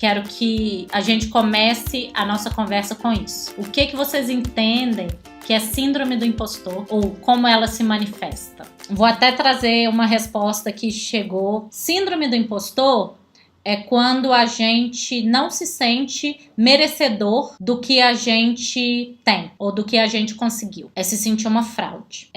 quero que a gente comece a nossa conversa com isso. O que vocês entendem que é síndrome do impostor ou como ela se manifesta? Vou até trazer uma resposta que chegou. Síndrome do impostor é quando a gente não se sente merecedor do que a gente tem ou do que a gente conseguiu. É se sentir uma fraude.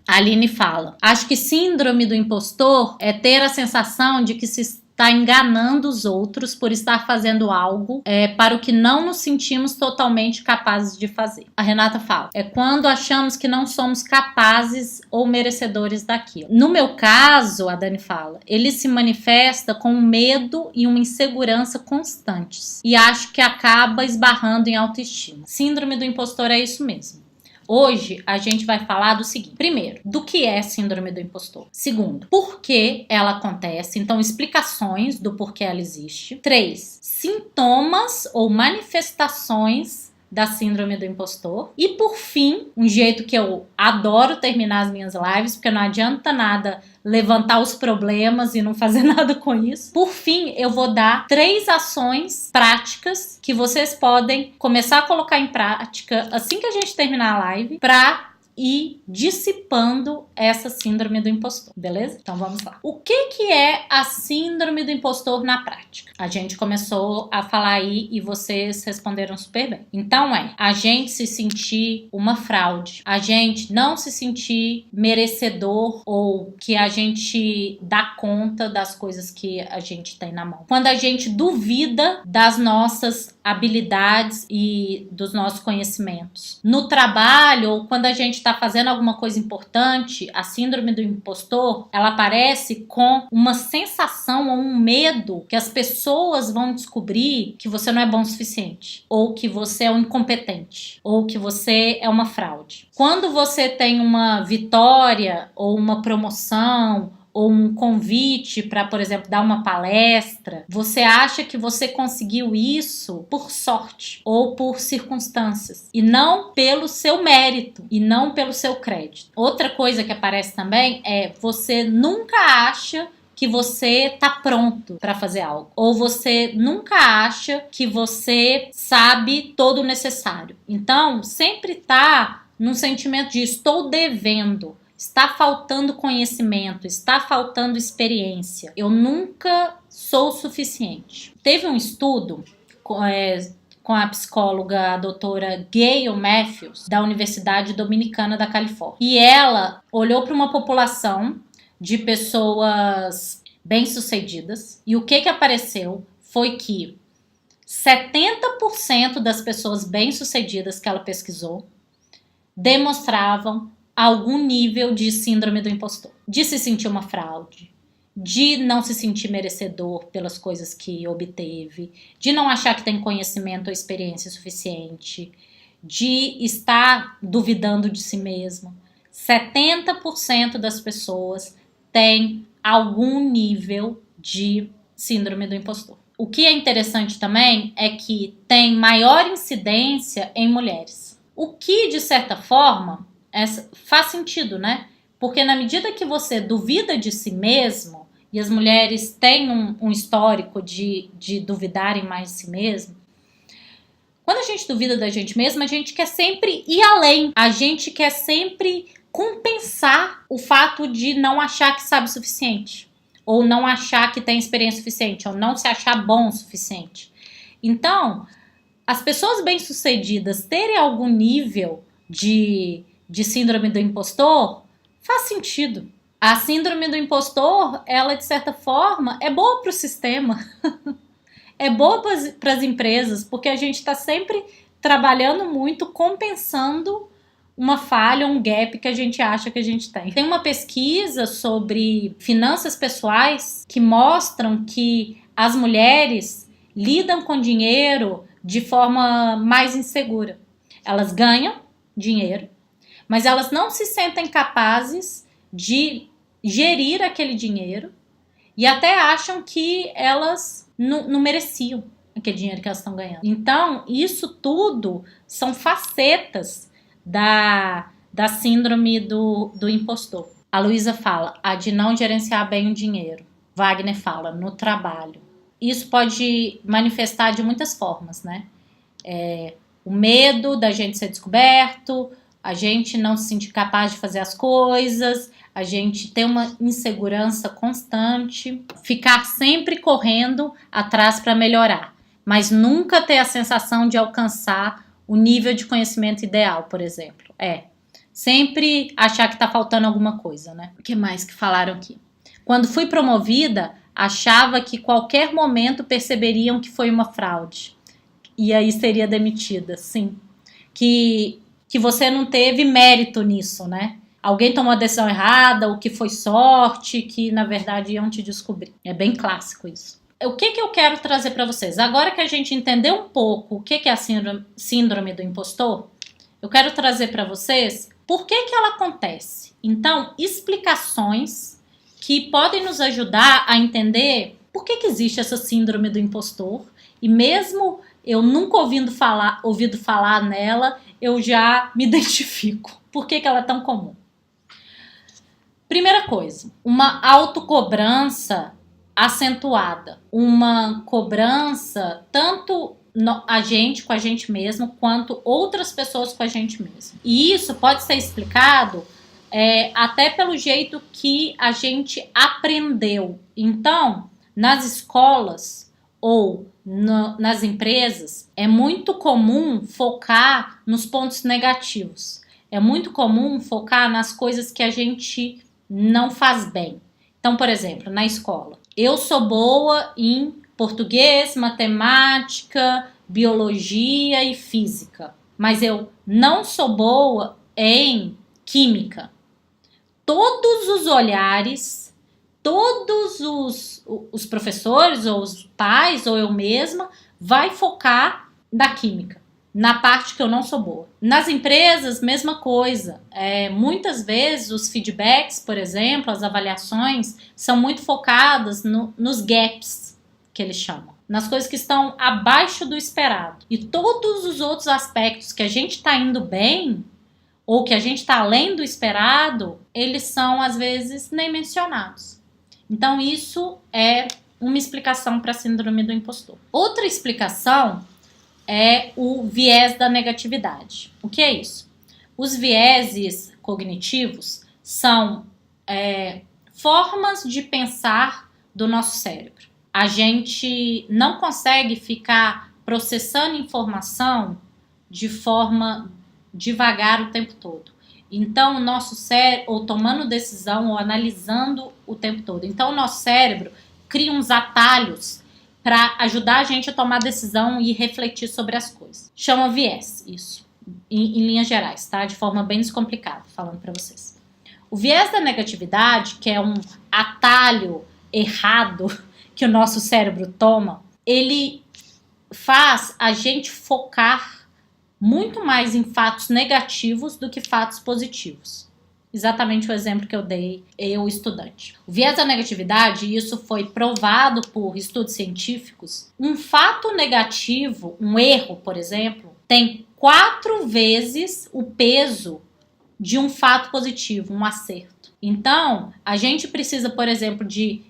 A Aline fala: acho que síndrome do impostor é ter a sensação de que se está enganando os outros por estar fazendo algo para o que não nos sentimos totalmente capazes de fazer. A Renata fala: é quando achamos que não somos capazes ou merecedores daquilo. No meu caso, a Dani fala, ele se manifesta com um medo e uma insegurança constantes e acho que acaba esbarrando em autoestima. Síndrome do impostor é isso mesmo. Hoje a gente vai falar do seguinte: primeiro, do que é síndrome do impostor. Segundo, por que ela acontece, então explicações do porquê ela existe. 3, sintomas ou manifestações da síndrome do impostor. E por fim, um jeito que eu adoro terminar as minhas lives, porque não adianta nada levantar os problemas e não fazer nada com isso. Por fim, eu vou dar 3 ações práticas que vocês podem começar a colocar em prática assim que a gente terminar a live para ir dissipando essa síndrome do impostor, beleza? Então vamos lá. O que é a síndrome do impostor na prática? A gente começou a falar aí e vocês responderam super bem. Então a gente se sentir uma fraude, a gente não se sentir merecedor ou que a gente dá conta das coisas que a gente tem na mão. Quando a gente duvida das nossas habilidades e dos nossos conhecimentos. No trabalho, ou quando a gente está fazendo alguma coisa importante, a síndrome do impostor, ela aparece com uma sensação ou um medo que as pessoas vão descobrir que você não é bom o suficiente, ou que você é um incompetente, ou que você é uma fraude. Quando você tem uma vitória, ou uma promoção, ou um convite para, por exemplo, dar uma palestra, você acha que você conseguiu isso por sorte ou por circunstâncias e não pelo seu mérito e não pelo seu crédito. Outra coisa que aparece também é você nunca acha que você tá pronto para fazer algo, ou você nunca acha que você sabe todo o necessário. Então, sempre tá num sentimento de estou devendo. Está faltando conhecimento, está faltando experiência. Eu nunca sou o suficiente. Teve um estudo com a psicóloga a doutora Gail Matthews, da Universidade Dominicana da Califórnia. E ela olhou para uma população de pessoas bem-sucedidas. E o que apareceu foi que 70% das pessoas bem-sucedidas que ela pesquisou demonstravam algum nível de síndrome do impostor, de se sentir uma fraude, de não se sentir merecedor pelas coisas que obteve, de não achar que tem conhecimento ou experiência suficiente, de estar duvidando de si mesmo. 70% das pessoas têm algum nível de síndrome do impostor. O que é interessante também é que tem maior incidência em mulheres. O que, de certa forma, faz sentido, né? Porque na medida que você duvida de si mesmo, e as mulheres têm um histórico de duvidarem mais de si mesmo, quando a gente duvida da gente mesma, a gente quer sempre ir além, a gente quer sempre compensar o fato de não achar que sabe o suficiente, ou não achar que tem experiência suficiente, ou não se achar bom o suficiente. Então, as pessoas bem-sucedidas terem algum nível de síndrome do impostor, faz sentido. A síndrome do impostor, ela de certa forma, é boa para o sistema. É boa para as empresas, porque a gente está sempre trabalhando muito, compensando uma falha, um gap que a gente acha que a gente tem. Tem uma pesquisa sobre finanças pessoais que mostram que as mulheres lidam com dinheiro de forma mais insegura. Elas ganham dinheiro, mas elas não se sentem capazes de gerir aquele dinheiro e até acham que elas não mereciam aquele dinheiro que elas estão ganhando. Então, isso tudo são facetas da síndrome do impostor. A Luísa fala, a de não gerenciar bem o dinheiro. Wagner fala, no trabalho. isso pode manifestar de muitas formas, né? O medo da gente ser descoberto, a gente não se sentir capaz de fazer as coisas, a gente ter uma insegurança constante, ficar sempre correndo atrás para melhorar, mas nunca ter a sensação de alcançar o nível de conhecimento ideal, por exemplo. Sempre achar que está faltando alguma coisa, né? O que mais que falaram aqui? Quando fui promovida, achava que qualquer momento perceberiam que foi uma fraude e aí seria demitida, sim. Que você não teve mérito nisso, né? Alguém tomou a decisão errada, ou que foi sorte, que na verdade iam te descobrir. É bem clássico isso. O que eu quero trazer para vocês? Agora que a gente entendeu um pouco o que é a síndrome do impostor, eu quero trazer para vocês por que ela acontece. Então, explicações que podem nos ajudar a entender por que existe essa síndrome do impostor. E mesmo eu nunca ouvido falar nela, eu já me identifico. Por que ela é tão comum? Primeira coisa, uma autocobrança acentuada. Uma cobrança tanto a gente com a gente mesmo, quanto outras pessoas com a gente mesmo. E isso pode ser explicado até pelo jeito que a gente aprendeu. Então, nas escolas ou nas empresas, é muito comum focar nos pontos negativos. É muito comum focar nas coisas que a gente não faz bem. Então, por exemplo, na escola, eu sou boa em português, matemática, biologia e física, mas eu não sou boa em química. Todos os olhares, todos os professores ou os pais ou eu mesma vai focar na química, na parte que eu não sou boa. Nas empresas, mesma coisa. Muitas vezes os feedbacks, por exemplo, as avaliações são muito focadas nos gaps, que eles chamam, nas coisas que estão abaixo do esperado. E todos os outros aspectos que a gente está indo bem, ou que a gente está além do esperado, eles são, às vezes, nem mencionados. Então, isso é uma explicação para a síndrome do impostor. Outra explicação é o viés da negatividade. O que é isso? Os vieses cognitivos são formas de pensar do nosso cérebro. A gente não consegue ficar processando informação de forma devagar o tempo todo. Então, o nosso cérebro, ou tomando decisão, ou analisando o tempo todo. Então, o nosso cérebro cria uns atalhos para ajudar a gente a tomar decisão e refletir sobre as coisas. Chama viés, isso, em linhas gerais, tá? De forma bem descomplicada, falando para vocês. O viés da negatividade, que é um atalho errado que o nosso cérebro toma, ele faz a gente focar muito mais em fatos negativos do que fatos positivos. Exatamente o exemplo que eu dei, eu estudante. O viés da negatividade, e isso foi provado por estudos científicos, um fato negativo, um erro, por exemplo, tem 4 vezes o peso de um fato positivo, um acerto. Então, a gente precisa, por exemplo, de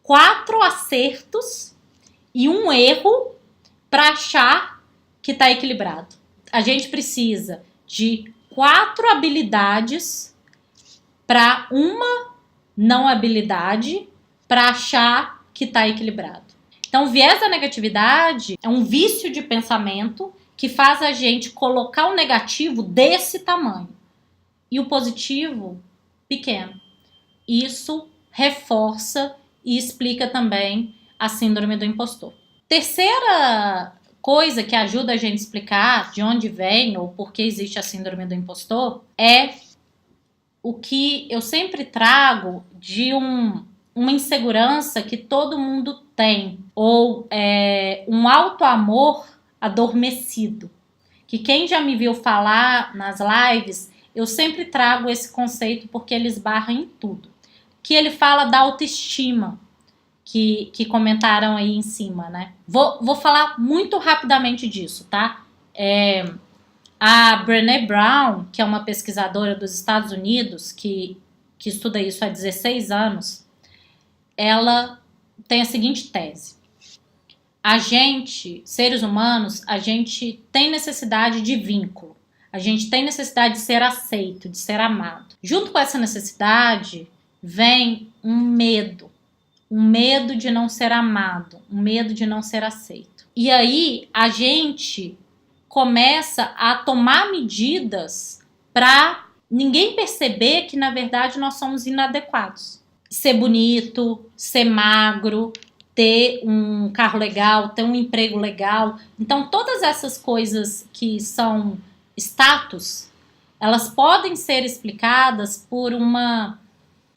4 acertos e um erro para achar que está equilibrado. A gente precisa de 4 habilidades para uma não habilidade para achar que está equilibrado. Então, o viés da negatividade é um vício de pensamento que faz a gente colocar o negativo desse tamanho e o positivo pequeno. Isso reforça e explica também a síndrome do impostor. Terceira coisa que ajuda a gente a explicar de onde vem ou por que existe a síndrome do impostor é o que eu sempre trago de uma insegurança que todo mundo tem, ou um auto-amor adormecido. Que quem já me viu falar nas lives, eu sempre trago esse conceito porque ele esbarra em tudo. Que ele fala da autoestima, que comentaram aí em cima, né? Vou falar muito rapidamente disso, tá? A Brené Brown, que é uma pesquisadora dos Estados Unidos, que estuda isso há 16 anos, ela tem a seguinte tese. A gente, seres humanos, a gente tem necessidade de vínculo. A gente tem necessidade de ser aceito, de ser amado. Junto com essa necessidade vem um medo de não ser amado, um medo de não ser aceito. E aí a gente começa a tomar medidas para ninguém perceber que, na verdade, nós somos inadequados. Ser bonito, ser magro, ter um carro legal, ter um emprego legal. Então, todas essas coisas que são status, elas podem ser explicadas por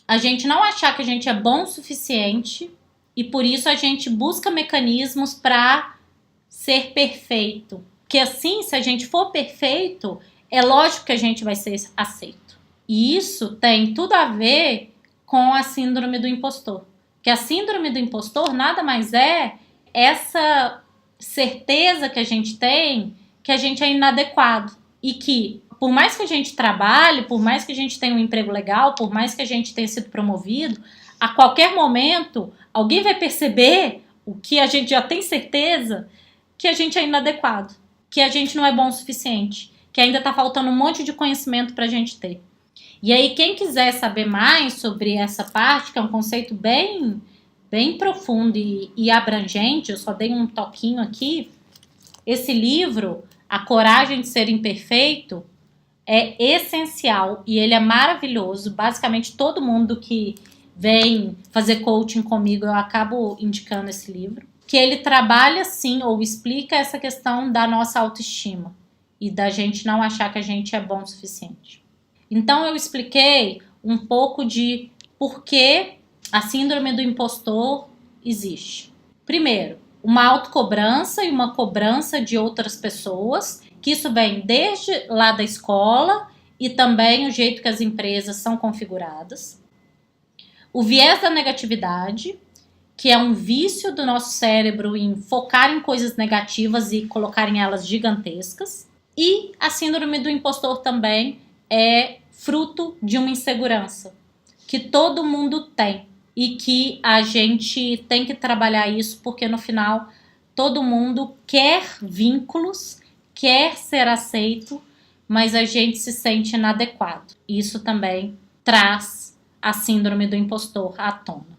a gente não achar que a gente é bom o suficiente e por isso a gente busca mecanismos para ser perfeito. Porque assim, se a gente for perfeito, é lógico que a gente vai ser aceito. E isso tem tudo a ver com a síndrome do impostor. Que a síndrome do impostor nada mais é essa certeza que a gente tem que a gente é inadequado. E que, por mais que a gente trabalhe, por mais que a gente tenha um emprego legal, por mais que a gente tenha sido promovido, a qualquer momento, alguém vai perceber o que a gente já tem certeza, que a gente é inadequado, que a gente não é bom o suficiente, que ainda está faltando um monte de conhecimento para a gente ter. E aí, quem quiser saber mais sobre essa parte, que é um conceito bem profundo e abrangente, eu só dei um toquinho aqui, esse livro, A Coragem de Ser Imperfeito, é essencial e ele é maravilhoso. Basicamente, todo mundo que vem fazer coaching comigo, eu acabo indicando esse livro. Que ele trabalha, sim, ou explica essa questão da nossa autoestima e da gente não achar que a gente é bom o suficiente. Então, eu expliquei um pouco de por que a síndrome do impostor existe. Primeiro, uma autocobrança e uma cobrança de outras pessoas, que isso vem desde lá da escola e também o jeito que as empresas são configuradas. O viés da negatividade, que é um vício do nosso cérebro em focar em coisas negativas e colocar em elas gigantescas. E a síndrome do impostor também é fruto de uma insegurança que todo mundo tem e que a gente tem que trabalhar isso porque no final todo mundo quer vínculos, quer ser aceito, mas a gente se sente inadequado. Isso também traz a síndrome do impostor à tona.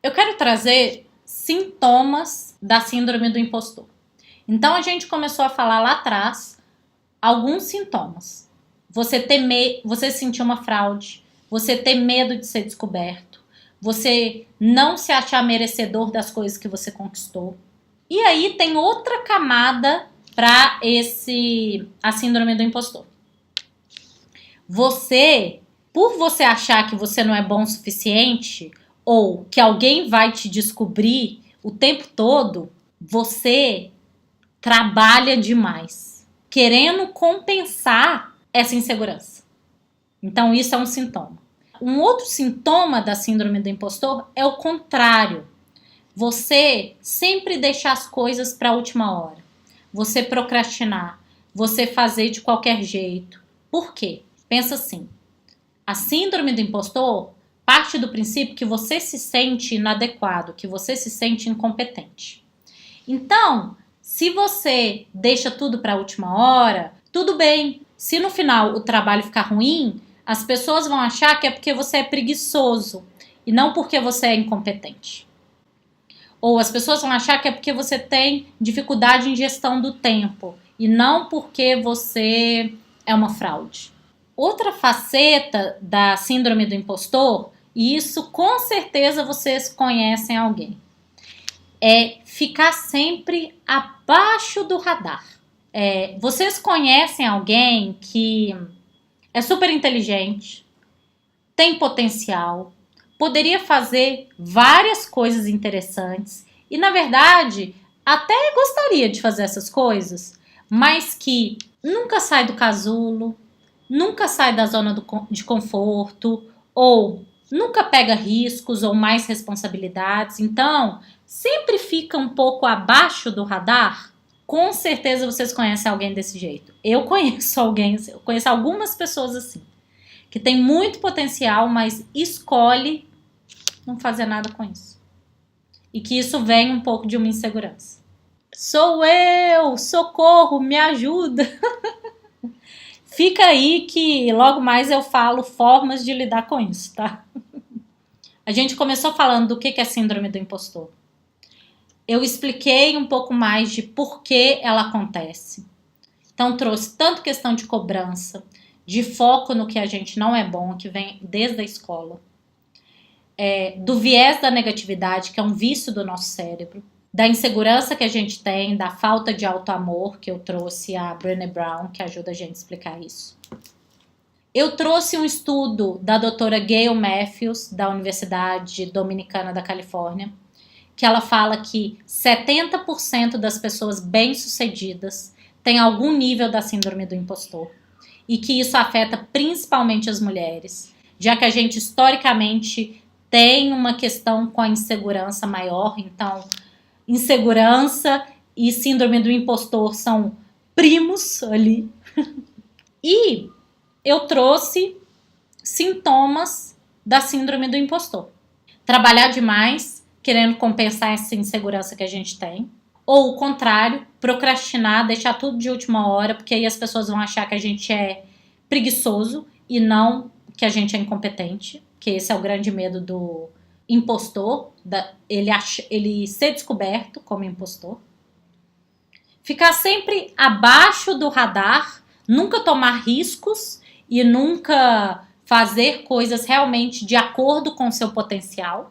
Eu quero trazer sintomas da síndrome do impostor. Então a gente começou a falar lá atrás alguns sintomas. Você sentir uma fraude, você ter medo de ser descoberto, você não se achar merecedor das coisas que você conquistou. E aí tem outra camada para a síndrome do impostor. Por você achar que você não é bom o suficiente ou que alguém vai te descobrir o tempo todo, você trabalha demais, querendo compensar essa insegurança. Então, isso é um sintoma. Um outro sintoma da síndrome do impostor é o contrário. Você sempre deixar as coisas para a última hora. Você procrastinar. Você fazer de qualquer jeito. Por quê? Pensa assim. A síndrome do impostor parte do princípio que você se sente inadequado, que você se sente incompetente. Então, se você deixa tudo para a última hora, tudo bem. Se no final o trabalho ficar ruim, as pessoas vão achar que é porque você é preguiçoso e não porque você é incompetente. Ou as pessoas vão achar que é porque você tem dificuldade em gestão do tempo e não porque você é uma fraude. Outra faceta da síndrome do impostor, e isso com certeza vocês conhecem alguém, é ficar sempre abaixo do radar. Vocês conhecem alguém que é super inteligente, tem potencial, poderia fazer várias coisas interessantes e, na verdade, até gostaria de fazer essas coisas, mas que nunca sai do casulo, nunca sai da zona de conforto ou nunca pega riscos ou mais responsabilidades. Então, sempre fica um pouco abaixo do radar. Com certeza vocês conhecem alguém desse jeito. Eu conheço algumas pessoas assim, que tem muito potencial, mas escolhe não fazer nada com isso. E que isso vem um pouco de uma insegurança. Sou eu! Socorro, me ajuda! Fica aí que logo mais eu falo formas de lidar com isso, tá? A gente começou falando do que é síndrome do impostor. Eu expliquei um pouco mais de por que ela acontece. Então trouxe tanto questão de cobrança, de foco no que a gente não é bom, que vem desde a escola. Do viés da negatividade, que é um vício do nosso cérebro. Da insegurança que a gente tem, da falta de autoamor, que eu trouxe a Brené Brown, que ajuda a gente a explicar isso. Eu trouxe um estudo da doutora Gail Matthews, da Universidade Dominicana da Califórnia, que ela fala que 70% das pessoas bem-sucedidas têm algum nível da síndrome do impostor e que isso afeta principalmente as mulheres, já que a gente historicamente tem uma questão com a insegurança maior, então insegurança e síndrome do impostor são primos ali. E eu trouxe sintomas da síndrome do impostor. Trabalhar demais, querendo compensar essa insegurança que a gente tem. Ou o contrário, procrastinar, deixar tudo de última hora, porque aí as pessoas vão achar que a gente é preguiçoso e não que a gente é incompetente, que esse é o grande medo do impostor, ele ser descoberto como impostor. Ficar sempre abaixo do radar, nunca tomar riscos e nunca fazer coisas realmente de acordo com o seu potencial.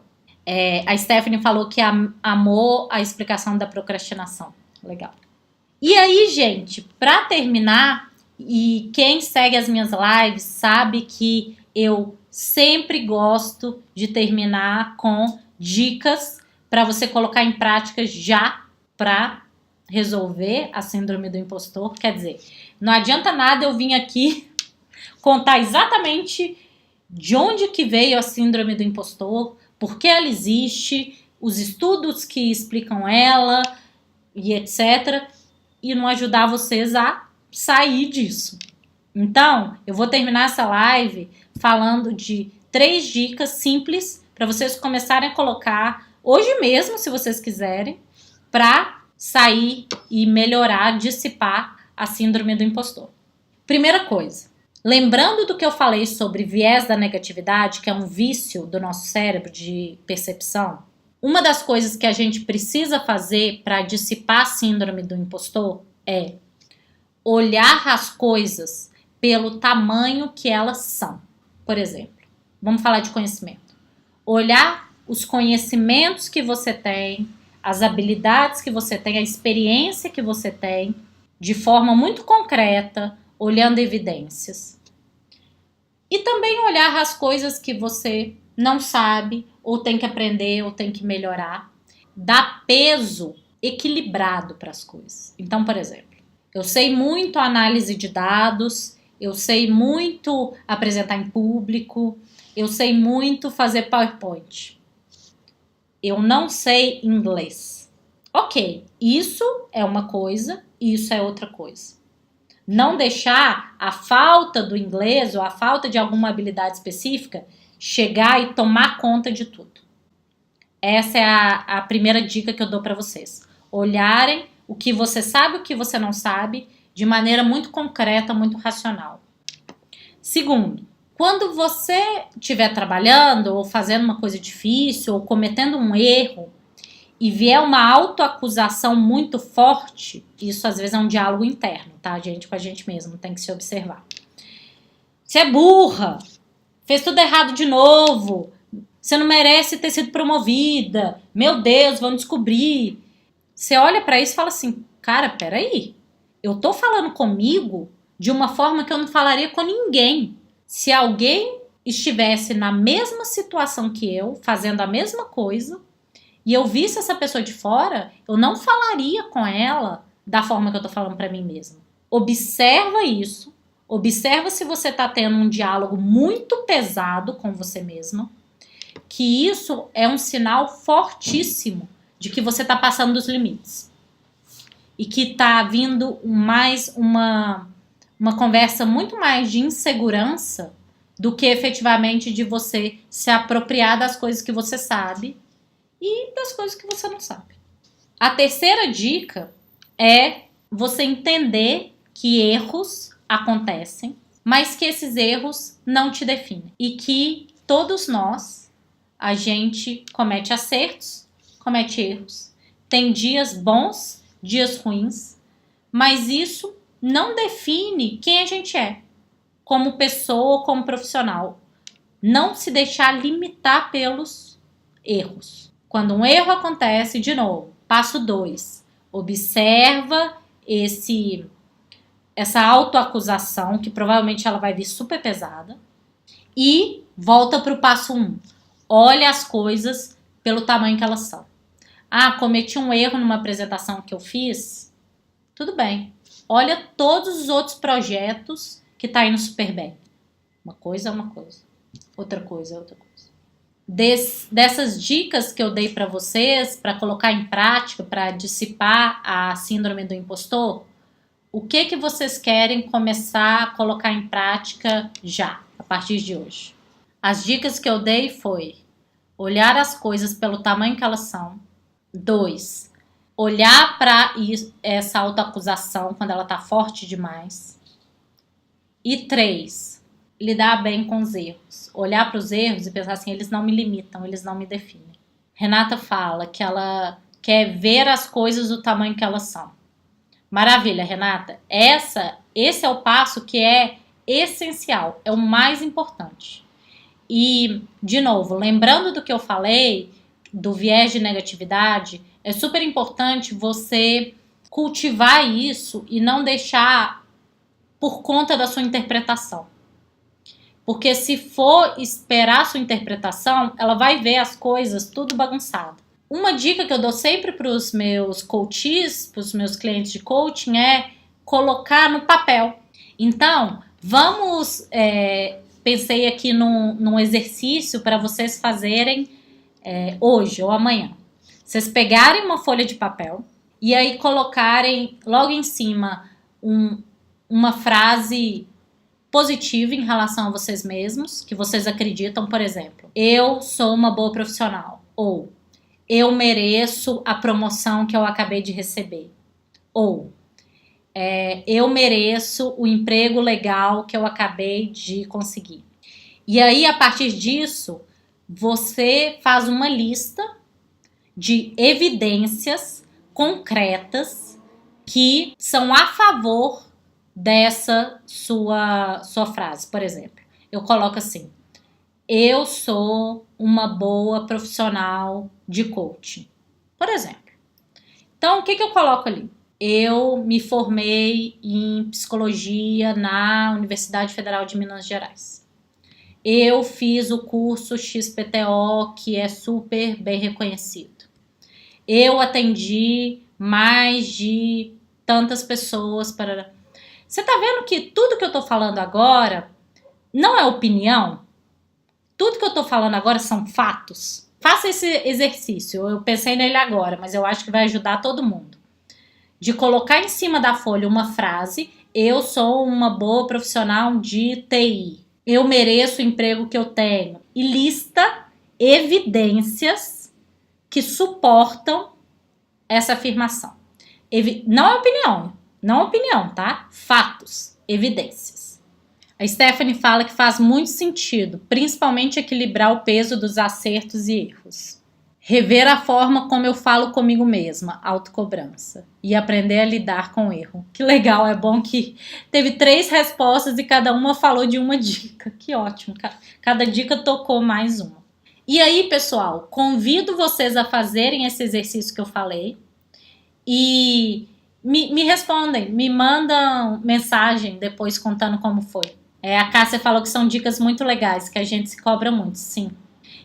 A Stephanie falou que amou a explicação da procrastinação. Legal. E aí, gente, para terminar, e quem segue as minhas lives sabe que eu sempre gosto de terminar com dicas para você colocar em prática já para resolver a síndrome do impostor. Quer dizer, não adianta nada eu vir aqui contar exatamente de onde que veio a síndrome do impostor, por que ela existe, os estudos que explicam ela e etc. E não ajudar vocês a sair disso. Então, eu vou terminar essa live falando de 3 dicas simples para vocês começarem a colocar hoje mesmo, se vocês quiserem, para sair e melhorar, dissipar a síndrome do impostor. Primeira coisa, lembrando do que eu falei sobre viés da negatividade, que é um vício do nosso cérebro de percepção, uma das coisas que a gente precisa fazer para dissipar a síndrome do impostor é olhar as coisas pelo tamanho que elas são. Por exemplo, vamos falar de conhecimento. Olhar os conhecimentos que você tem, as habilidades que você tem, a experiência que você tem, de forma muito concreta, olhando evidências. E também olhar as coisas que você não sabe, ou tem que aprender, ou tem que melhorar. Dar peso equilibrado para as coisas. Então, por exemplo, eu sei muito análise de dados, eu sei muito apresentar em público, eu sei muito fazer PowerPoint. Eu não sei inglês. Ok, isso é uma coisa, isso é outra coisa. Não deixar a falta do inglês ou a falta de alguma habilidade específica chegar e tomar conta de tudo. Essa é a primeira dica que eu dou para vocês. Olharem o que você sabe e o que você não sabe de maneira muito concreta, muito racional. Segundo, quando você estiver trabalhando ou fazendo uma coisa difícil ou cometendo um erro e vier uma autoacusação muito forte, isso às vezes é um diálogo interno, tá, gente? Com a gente mesmo, tem que se observar. Você é burra, fez tudo errado de novo, você não merece ter sido promovida, meu Deus, vão descobrir. Você olha pra isso e fala assim, cara, peraí, eu tô falando comigo de uma forma que eu não falaria com ninguém. Se alguém estivesse na mesma situação que eu, fazendo a mesma coisa, e eu visse essa pessoa de fora, eu não falaria com ela da forma que eu tô falando pra mim mesma. Observa isso, observa se você tá tendo um diálogo muito pesado com você mesma, que isso é um sinal fortíssimo de que você tá passando dos limites. E que tá vindo mais uma conversa muito mais de insegurança do que efetivamente de você se apropriar das coisas que você sabe e das coisas que você não sabe. A terceira dica é você entender que erros acontecem, mas que esses erros não te definem. E que todos nós, a gente comete acertos, comete erros. Tem dias bons, dias ruins, mas isso não define quem a gente é, como pessoa ou como profissional. Não se deixar limitar pelos erros. Quando um erro acontece, de novo, passo 2, observa essa autoacusação, que provavelmente ela vai vir super pesada, e volta para o passo 1. Olha as coisas pelo tamanho que elas são. Ah, cometi um erro numa apresentação que eu fiz? Tudo bem. Olha todos os outros projetos que tá indo super bem. Uma coisa é uma coisa. Outra coisa é outra coisa. Dessas dicas que eu dei para vocês, para colocar em prática, para dissipar a síndrome do impostor, o que vocês querem começar a colocar em prática já, a partir de hoje? As dicas que eu dei foi olhar as coisas pelo tamanho que elas são. 2, olhar para essa autoacusação quando ela tá forte demais. E 3, lidar bem com os erros. Olhar para os erros e pensar assim, eles não me limitam, eles não me definem. Renata fala que ela quer ver as coisas do tamanho que elas são. Maravilha, Renata. Esse é o passo que é essencial, é o mais importante. E, de novo, lembrando do que eu falei, do viés de negatividade, é super importante você cultivar isso e não deixar por conta da sua interpretação. Porque se for esperar a sua interpretação, ela vai ver as coisas tudo bagunçado. Uma dica que eu dou sempre para os meus coaches, para os meus clientes de coaching, é colocar no papel. Então, pensei aqui num exercício para vocês fazerem hoje ou amanhã. Vocês pegarem uma folha de papel e aí colocarem logo em cima uma frase positiva em relação a vocês mesmos, que vocês acreditam, por exemplo, eu sou uma boa profissional, ou eu mereço a promoção que eu acabei de receber, ou eu mereço o emprego legal que eu acabei de conseguir. E aí, a partir disso, você faz uma lista de evidências concretas que são a favor dessa sua frase. Por exemplo, eu coloco assim, eu sou uma boa profissional de coaching, por exemplo. Então, o que eu coloco ali? Eu me formei em psicologia na Universidade Federal de Minas Gerais. Eu fiz o curso XPTO, que é super bem reconhecido. Eu atendi mais de tantas pessoas para... Você tá vendo que tudo que eu tô falando agora não é opinião? Tudo que eu tô falando agora são fatos. Faça esse exercício. Eu pensei nele agora, mas eu acho que vai ajudar todo mundo. De colocar em cima da folha uma frase, eu sou uma boa profissional de TI. Eu mereço o emprego que eu tenho. E lista evidências que suportam essa afirmação. Não é opinião. Não opinião, tá? Fatos, evidências. A Stephanie fala que faz muito sentido, principalmente equilibrar o peso dos acertos e erros. Rever a forma como eu falo comigo mesma, autocobrança. E aprender a lidar com o erro. Que legal, é bom que teve 3 respostas e cada uma falou de uma dica. Que ótimo, cada dica tocou mais uma. E aí, pessoal, convido vocês a fazerem esse exercício que eu falei e... Me respondem, me mandam mensagem depois contando como foi. A Cássia falou que são dicas muito legais, que a gente se cobra muito, sim.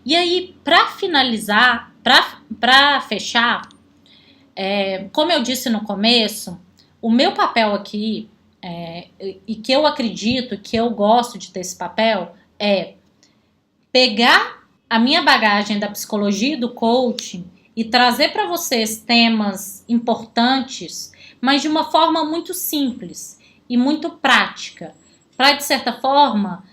E aí, para finalizar, para fechar, como eu disse no começo, o meu papel aqui, e que eu acredito, que eu gosto de ter esse papel, é pegar a minha bagagem da psicologia e do coaching e trazer para vocês temas importantes, mas de uma forma muito simples e muito prática, para, de certa forma,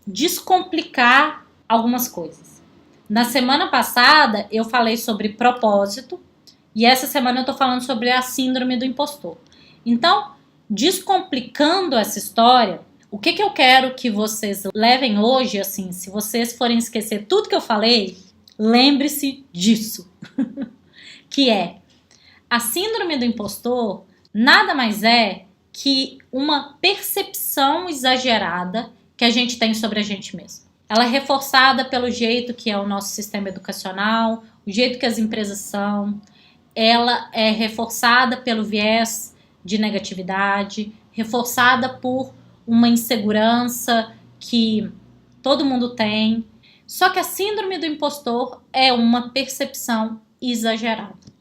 descomplicar algumas coisas. Na semana passada, eu falei sobre propósito E essa semana eu tô falando sobre a síndrome do impostor. Então, descomplicando essa história, o que eu quero que vocês levem hoje, assim, se vocês forem esquecer tudo que eu falei, lembre-se disso. Que é, a síndrome do impostor nada mais é que uma percepção exagerada que a gente tem sobre a gente mesmo. Ela é reforçada pelo jeito que é o nosso sistema educacional, o jeito que as empresas são. Ela é reforçada pelo viés de negatividade, reforçada por uma insegurança que todo mundo tem. Só que a síndrome do impostor é uma percepção exagerada.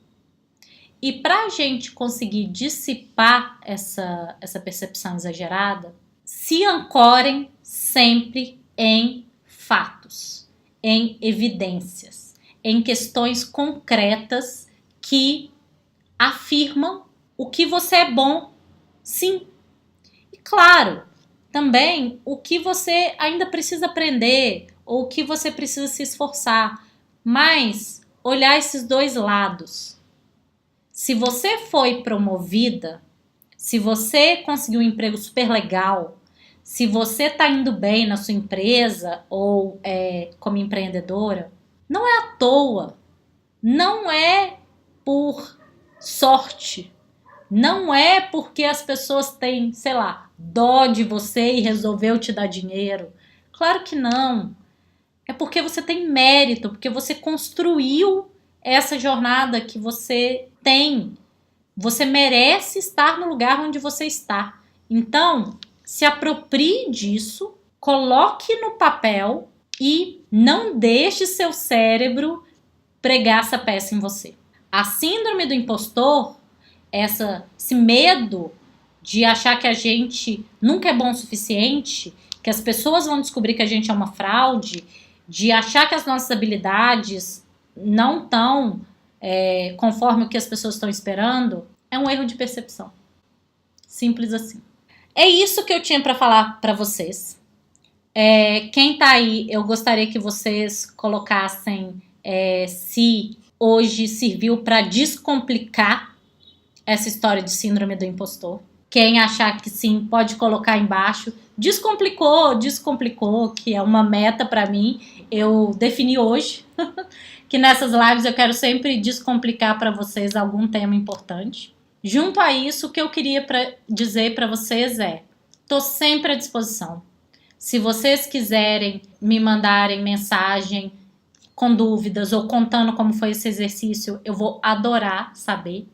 E para a gente conseguir dissipar essa percepção exagerada, se ancorem sempre em fatos, em evidências, em questões concretas que afirmam o que você é bom, sim. E claro, também o que você ainda precisa aprender ou o que você precisa se esforçar, mas olhar esses dois lados. Se você foi promovida, se você conseguiu um emprego super legal, se você está indo bem na sua empresa ou como empreendedora, não é à toa, não é por sorte, não é porque as pessoas têm, sei lá, dó de você e resolveu te dar dinheiro. Claro que não. É porque você tem mérito, porque você construiu essa jornada que você tem. Você merece estar no lugar onde você está. Então, se aproprie disso, coloque no papel e não deixe seu cérebro pregar essa peça em você. A síndrome do impostor, esse medo de achar que a gente nunca é bom o suficiente, que as pessoas vão descobrir que a gente é uma fraude, de achar que as nossas habilidades não estão conforme o que as pessoas estão esperando, é um erro de percepção. Simples assim. É isso que eu tinha para falar para vocês. Quem tá aí, eu gostaria que vocês colocassem se hoje serviu para descomplicar essa história de síndrome do impostor. Quem achar que sim, pode colocar embaixo. Descomplicou, que é uma meta para mim. Eu defini hoje que nessas lives eu quero sempre descomplicar para vocês algum tema importante. Junto a isso, o que eu queria dizer para vocês tô sempre à disposição. Se vocês quiserem me mandarem mensagem com dúvidas ou contando como foi esse exercício, eu vou adorar saber.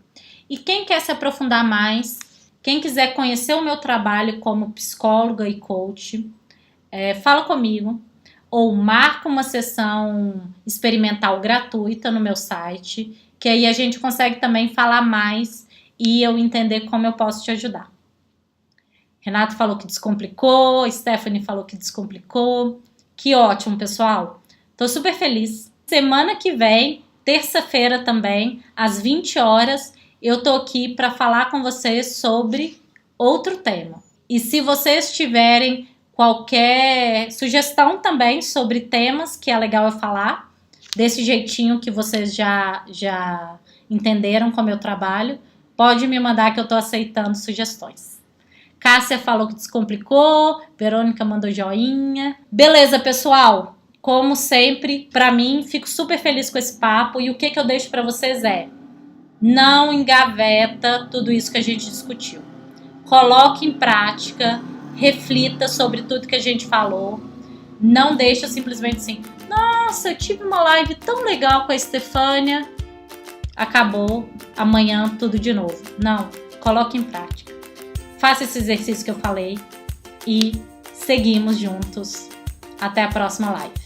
E quem quer se aprofundar mais, quem quiser conhecer o meu trabalho como psicóloga e coach, fala comigo ou marca uma sessão experimental gratuita no meu site, que aí a gente consegue também falar mais e eu entender como eu posso te ajudar. Renato falou que descomplicou, Stephanie falou que descomplicou. Que ótimo, pessoal. Tô super feliz. Semana que vem, terça-feira também, às 20 horas, eu tô aqui para falar com vocês sobre outro tema. E se vocês tiverem qualquer sugestão também sobre temas que é legal eu falar, desse jeitinho que vocês já entenderam como eu trabalho, pode me mandar que eu tô aceitando sugestões. Cássia falou que descomplicou, Verônica mandou joinha. Beleza, pessoal? Como sempre, pra mim, fico super feliz com esse papo e o que eu deixo pra vocês não engaveta tudo isso que a gente discutiu. Coloque em prática, reflita sobre tudo que a gente falou. Não deixa simplesmente assim, nossa, eu tive uma live tão legal com a Estefânia, acabou, amanhã tudo de novo. Não, coloque em prática. Faça esse exercício que eu falei e seguimos juntos. Até a próxima live.